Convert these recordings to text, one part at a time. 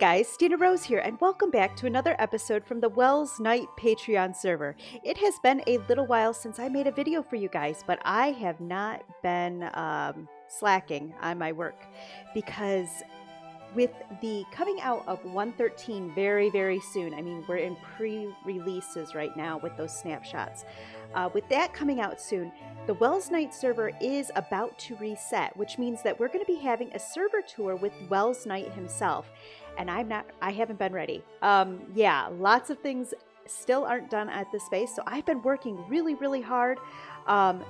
guys, StinaRose here, and welcome back to another episode from the Welsknight Patron Server. It has been a little while since I made a video for you guys, but I have not been slacking on my work because with the coming out of 1.13 very soon, I mean, we're in pre-releases right now with those snapshots. With that coming out soon, the Welsknight server is about to reset, which means that we're going to be having a server tour with Welsknight himself. And I haven't been ready. Yeah, lots of things still aren't done at this space. So I've been working really hard, trying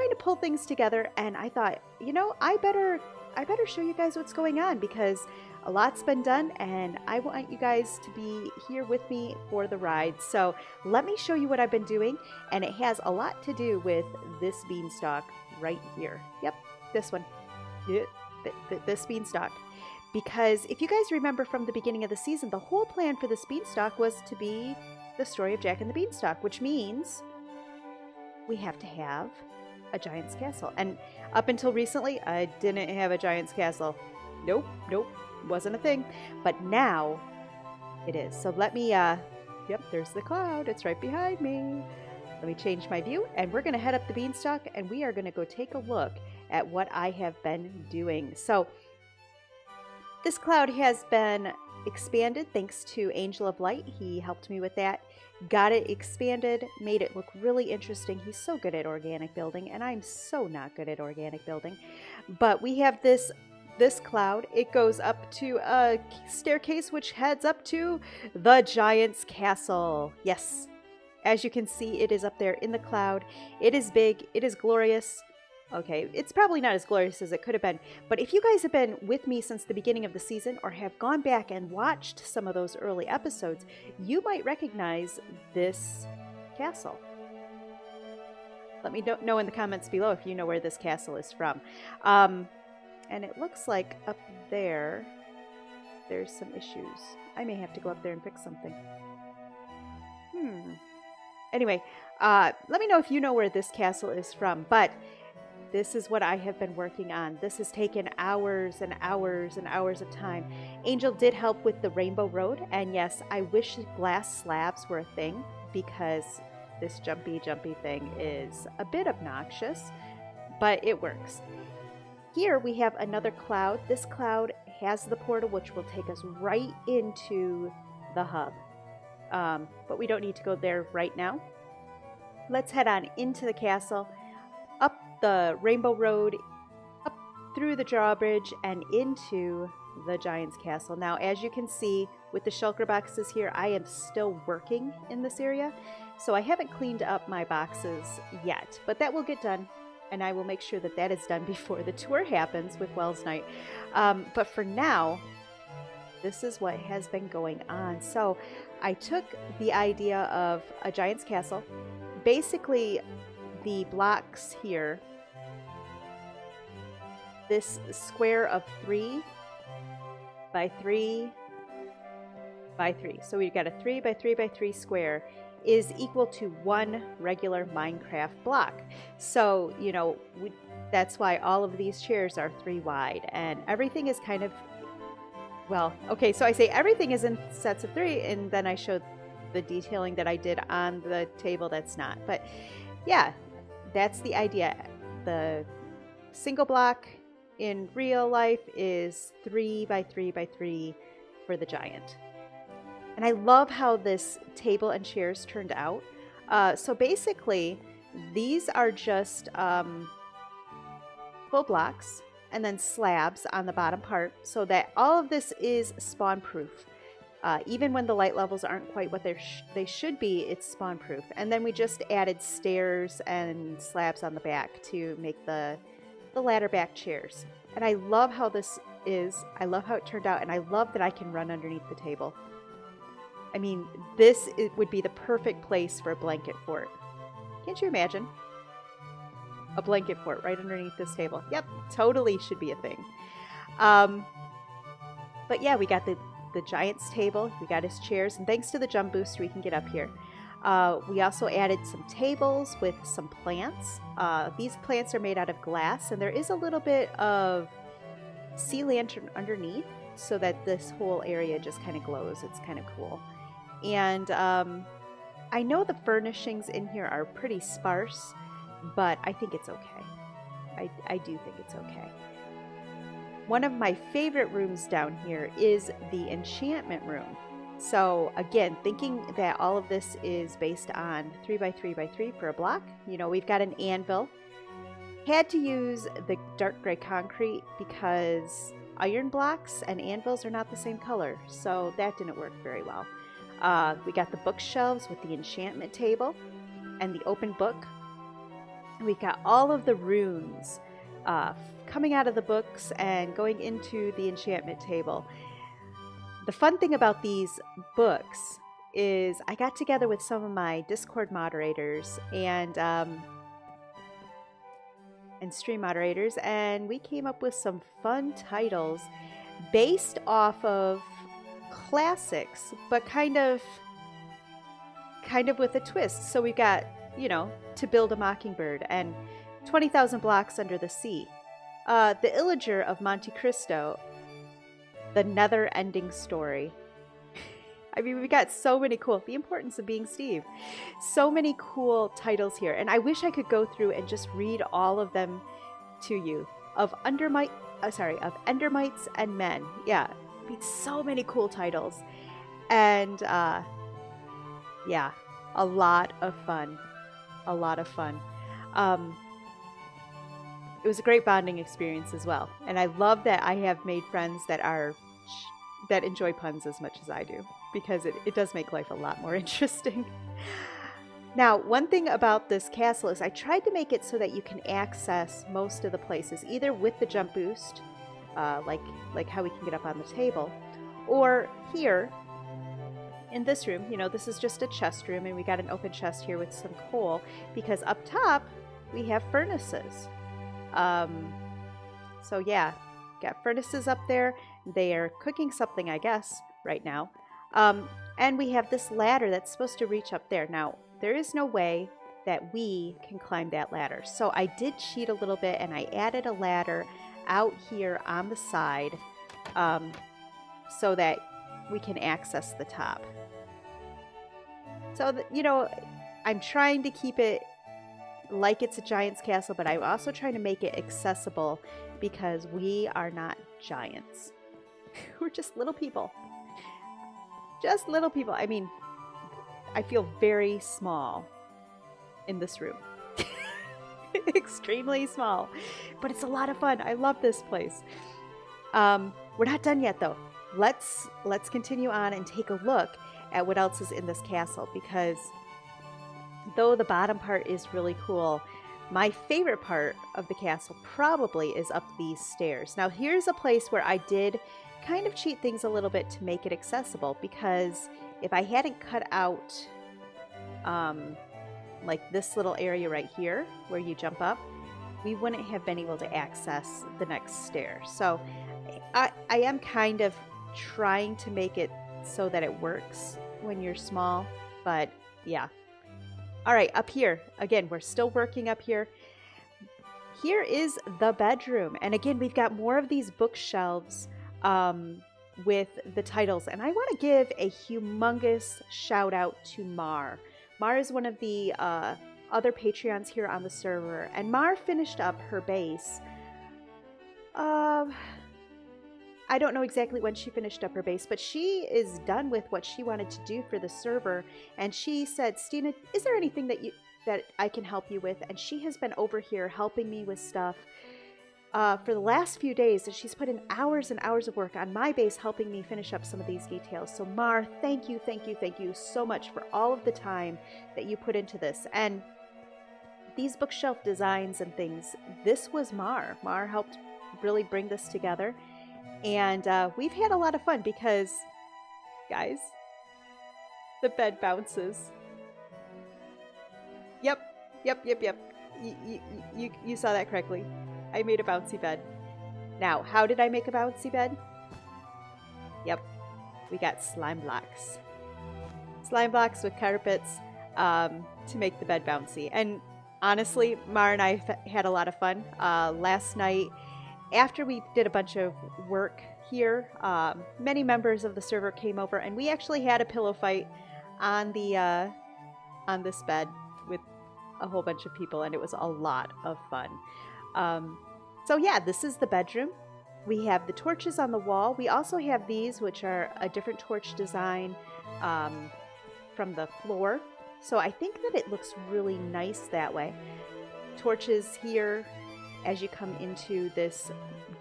to pull things together. And I thought, you know, I better show you guys what's going on because a lot's been done and I want you guys to be here with me for the ride. So let me show you what I've been doing, and it has a lot to do with this beanstalk right here. Yep, this one. This beanstalk. Because if you guys remember from the beginning of the season, the whole plan for this beanstalk was to be the story of Jack and the Beanstalk, which means we have to have a giant's castle. And up until recently, I didn't have a giant's castle. Nope, wasn't a thing. But now it is. So let me, yep, there's the cloud. It's right behind me. Let me change my view, and we're going to head up the beanstalk, and we are going to go take a look at what I have been doing. So this cloud has been expanded thanks to Angel of Light. He helped me with that. Got it expanded, made it look really interesting. He's so good at organic building, and I'm so not good at organic building. But we have this cloud. It goes up to a staircase which heads up to the giant's castle. Yes, as you can see, it is up there in the cloud. It is big. It is glorious. Okay, it's probably not as glorious as it could have been, but if you guys have been with me since the beginning of the season or have gone back and watched some of those early episodes, you might recognize this castle. Let me know in the comments below if you know where this castle is from. And it looks like up there's some issues. I may have to go up there and fix something. Anyway, let me know if you know where this castle is from, but this is what I have been working on. This has taken hours and hours of time. Angel did help with the Rainbow Road, and yes, I wish glass slabs were a thing because this jumpy thing is a bit obnoxious, but it works. Here we have another cloud. This cloud has the portal which will take us right into the hub, but we don't need to go there right now. Let's head on into the castle, up the Rainbow Road, up through the drawbridge, and into the giant's castle. Now, as you can see with the shulker boxes here, I am still working in this area, so I haven't cleaned up my boxes yet, but that will get done, and I will make sure that that is done before the tour happens with Welsknight. But for now, this is what has been going on. So I took the idea of a giant's castle. Basically, the blocks here, this square of 3 by 3 by 3. So we've got a 3 by 3 by 3 square is equal to one regular Minecraft block. So, you know, that's why all of these chairs are 3 wide, and everything is kind of, well, okay, so I say everything is in sets of 3, and then I showed the detailing that I did on the table that's not. But yeah, that's the idea. The single block in real life is 3 by 3 by 3 for the giant. And I love how this table and chairs turned out. So basically, these are just full blocks and then slabs on the bottom part so that all of this is spawn proof. Even when the light levels aren't quite what they should be, it's spawn proof. And then we just added stairs and slabs on the back to make the ladder back chairs. And I love how this is. I love how it turned out, and I love that I can run underneath the table. I mean, it would be the perfect place for a blanket fort. Can't you imagine? A blanket fort right underneath this table. Yep, totally should be a thing. But yeah, we got the giant's table, we got his chairs, and thanks to the jump boost we can get up here. We also added some tables with some plants. These plants are made out of glass, and there is a little bit of sea lantern underneath. so that this whole area just kind of glows. It's kind of cool. And I know the furnishings in here are pretty sparse, but I think it's okay. I do think it's okay. One of my favorite rooms down here is the enchantment room. So again, thinking that all of this is based on 3x3x3 for a block, you know, we've got an anvil. Had to use the dark gray concrete because iron blocks and anvils are not the same color, so that didn't work very well. We got the bookshelves with the enchantment table and the open book. We've got all of the runes coming out of the books and going into the enchantment table. The fun thing about these books is I got together with some of my Discord moderators and stream moderators, and we came up with some fun titles based off of classics, but kind of with a twist. So we got, you know, To Build a Mockingbird and 20,000 Blocks Under the Sea, The Illager of Monte Cristo, The Never Ending Story. I mean, we got so many cool, The Importance of Being Steve. So many cool titles here. And I wish I could go through and just read all of them to you. Of Endermites and Men. Yeah, I mean, so many cool titles. And yeah, a lot of fun. A lot of fun. It was a great bonding experience as well. And I love that I have made friends that enjoy puns as much as I do, because it does make life a lot more interesting. Now, one thing about this castle is I tried to make it so that you can access most of the places, either with the jump boost, like how we can get up on the table, or here in this room. You know, this is just a chest room, and we got an open chest here with some coal, because up top we have furnaces. So yeah, got furnaces up there. They are cooking something, I guess, right now. And we have this ladder that's supposed to reach up there. Now, there is no way that we can climb that ladder. So I did cheat a little bit, and I added a ladder out here on the side so that we can access the top. So, you know, I'm trying to keep it like it's a giant's castle, but I'm also trying to make it accessible, because we are not giants. We're just little people. Just little people. I mean, I feel very small in this room. Extremely small. But it's a lot of fun. I love this place. We're not done yet, though. Let's continue on and take a look at what else is in this castle, because though the bottom part is really cool, my favorite part of the castle probably is up these stairs. Now, here's a place where I did kind of cheat things a little bit to make it accessible, because if I hadn't cut out like this little area right here where you jump up, we wouldn't have been able to access the next stair. So I am kind of trying to make it so that it works when you're small, but yeah. All right, up here, again, we're still working up here. Here is the bedroom. And again, we've got more of these bookshelves with the titles. And I want to give a humongous shout out to Mar. Mar is one of the other Patreons here on the server. And Mar finished up her base. I don't know exactly when she finished up her base, but she is done with what she wanted to do for the server. And she said, Stina, is there anything that I can help you with? And she has been over here helping me with stuff for the last few days. And she's put in hours and hours of work on my base, helping me finish up some of these details. So Mar, thank you so much for all of the time that you put into this. And these bookshelf designs and things, this was Mar. Mar helped really bring this together. And we've had a lot of fun because, guys, the bed bounces. Yep. You saw that correctly. I made a bouncy bed. Now, how did I make a bouncy bed? Yep, we got slime blocks. Slime blocks with carpets to make the bed bouncy. And honestly, Mar and I had a lot of fun. Last night, after we did a bunch of work here, many members of the server came over, and we actually had a pillow fight on this bed with a whole bunch of people, and it was a lot of fun. So yeah, this is the bedroom. We have the torches on the wall. We also have these, which are a different torch design from the floor. So I think that it looks really nice that way. Torches here as you come into this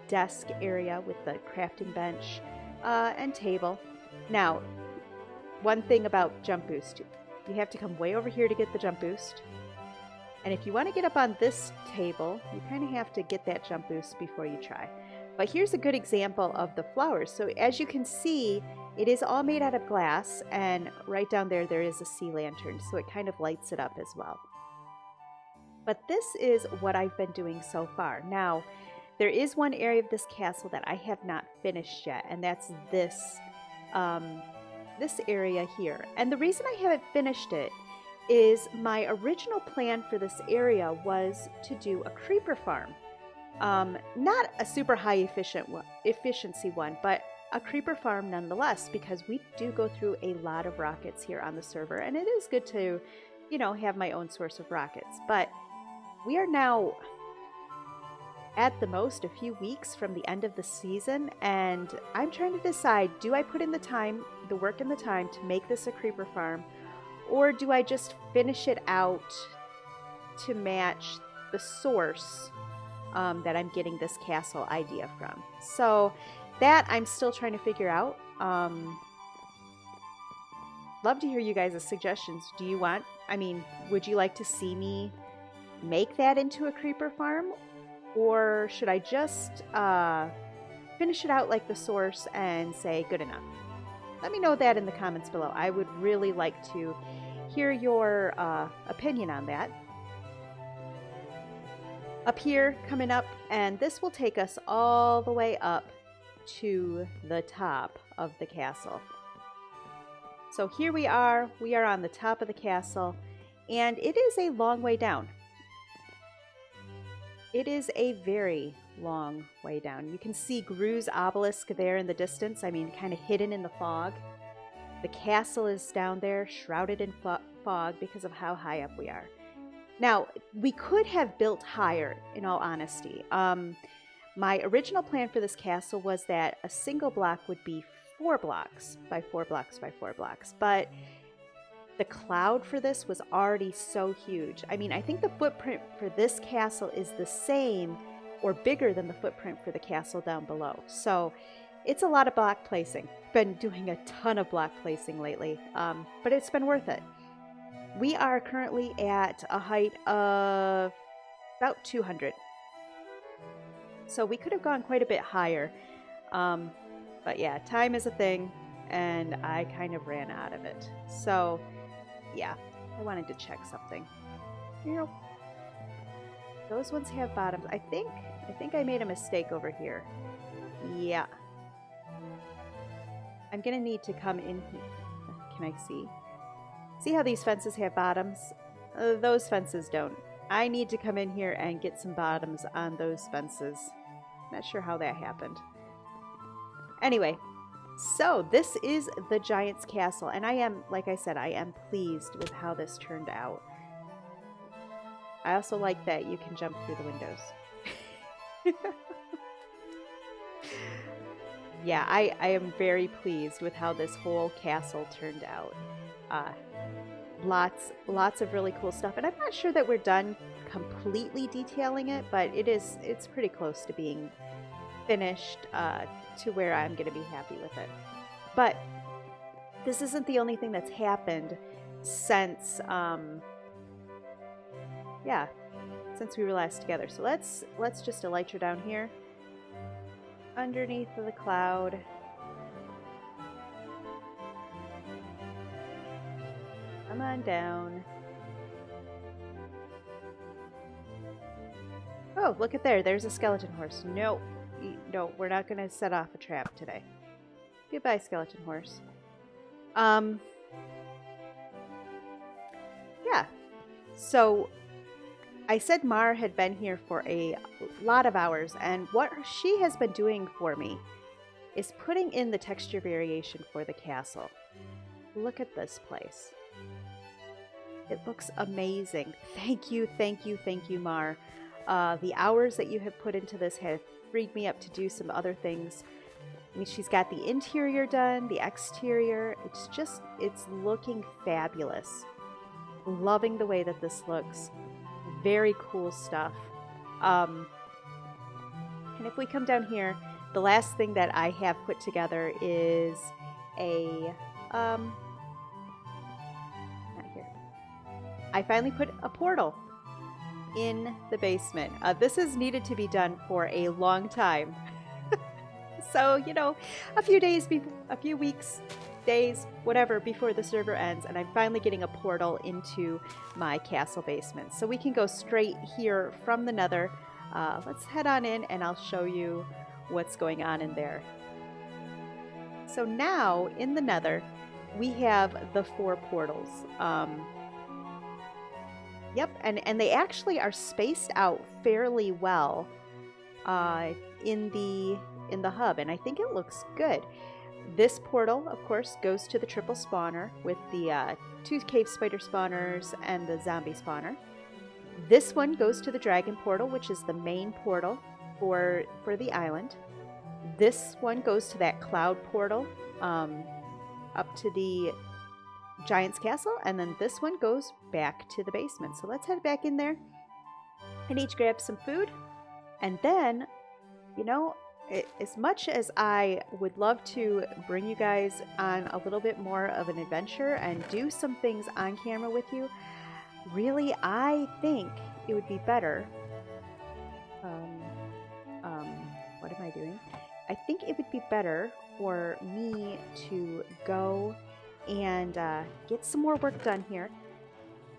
desk area with the crafting bench and table. Now, one thing about jump boost, you have to come way over here to get the jump boost. And if you want to get up on this table, you kind of have to get that jump boost before you try. But here's a good example of the flowers. So as you can see, it is all made out of glass, and right down there, there is a sea lantern, so it kind of lights it up as well. But this is what I've been doing so far. Now, there is one area of this castle that I have not finished yet, and that's this area here. And the reason I haven't finished it is my original plan for this area was to do a creeper farm. Not a super high efficiency one, but a creeper farm nonetheless, because we do go through a lot of rockets here on the server, and it is good to, you know, have my own source of rockets. But we are now at the most a few weeks from the end of the season, and I'm trying to decide, do I put in the work and the time to make this a creeper farm, or do I just finish it out to match the source that I'm getting this castle idea from? So that I'm still trying to figure out. Love to hear you guys' suggestions. Would you like to see me make that into a creeper farm? Or should I just finish it out like the source and say good enough? Let me know that in the comments below. I would really like to hear your opinion on that. Up here, coming up, and this will take us all the way up to the top of the castle. So here we are on the top of the castle, and it is a long way down. It is a very long way down. You can see Gru's obelisk there in the distance, kind of hidden in the fog. The castle is down there, shrouded in fog because of how high up we are. Now, we could have built higher, in all honesty. My original plan for this castle was that a single block would be 4 blocks by 4 blocks by 4 blocks, but the cloud for this was already so huge. I think the footprint for this castle is the same or bigger than the footprint for the castle down below. So it's a lot of block placing. Been doing a ton of block placing lately, but it's been worth it. We are currently at a height of about 200. So we could have gone quite a bit higher. But yeah, time is a thing, and I kind of ran out of it. So yeah, I wanted to check something. Those ones have bottoms. I think I made a mistake over here. Yeah. I'm gonna need to come in here. Can I see? See how these fences have bottoms? Those fences don't. I need to come in here and get some bottoms on those fences. Not sure how that happened. Anyway, so this is the Giant's Castle, and I am, like I said, I am pleased with how this turned out. I also like that you can jump through the windows. Yeah, I am very pleased with how this whole castle turned out. Lots of really cool stuff, and I'm not sure that we're done completely detailing it, but it's pretty close to being finished to where I'm going to be happy with it. But this isn't the only thing that's happened since since we were last together. So let's just elytra down here underneath the cloud. Come on down. Oh, look at there. There's a skeleton horse. No, we're not going to set off a trap today. Goodbye, skeleton horse. Yeah. So I said Mar had been here for a lot of hours, and what she has been doing for me is putting in the texture variation for the castle. Look at this place. It looks amazing. Thank you, thank you, thank you, Mar. The hours that you have put into this have freed me up to do some other things. I mean, she's got the interior done, the exterior. It's looking fabulous. Loving the way that this looks. Very cool stuff. And if we come down here, the last thing that I have put together is a, not here. I finally put a portal in the basement. This has needed to be done for a long time. So, you know, a few weeks, days, whatever, before the server ends, and I'm finally getting a portal into my castle basement. So we can go straight here from the Nether. Let's head on in and I'll show you what's going on in there. So now, in the Nether, we have the 4 portals. Yep, and they actually are spaced out fairly well in the hub, and I think it looks good. This portal, of course, goes to the triple spawner with the 2 cave spider spawners and the zombie spawner. This one goes to the dragon portal, which is the main portal for the island. This one goes to that cloud portal up to the giant's castle, and then this one goes back to the basement. So let's head back in there and each grab some food. And then, you know, as much as I would love to bring you guys on a little bit more of an adventure and do some things on camera with you, really, I think it would be better. What am I doing? I think it would be better for me to go and get some more work done here.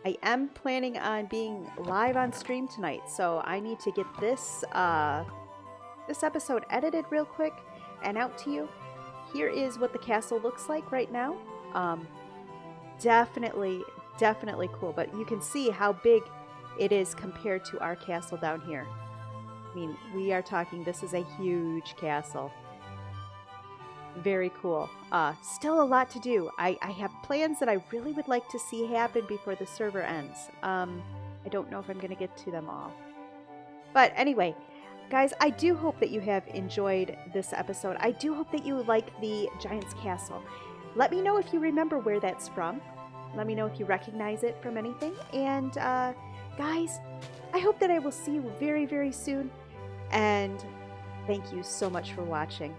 I am planning on being live on stream tonight, so I need to get this this episode edited real quick and out to you. Here is what the castle looks like right now. Definitely cool, but you can see how big it is compared to our castle down here. I mean, we are talking, this is a huge castle. Very cool. Still a lot to do. I have plans that I really would like to see happen before the server ends. I don't know if I'm going to get to them all. But anyway, guys, I do hope that you have enjoyed this episode. I do hope that you like the Giant's Castle. Let me know if you remember where that's from. Let me know if you recognize it from anything. And guys, I hope that I will see you very, very soon. And thank you so much for watching.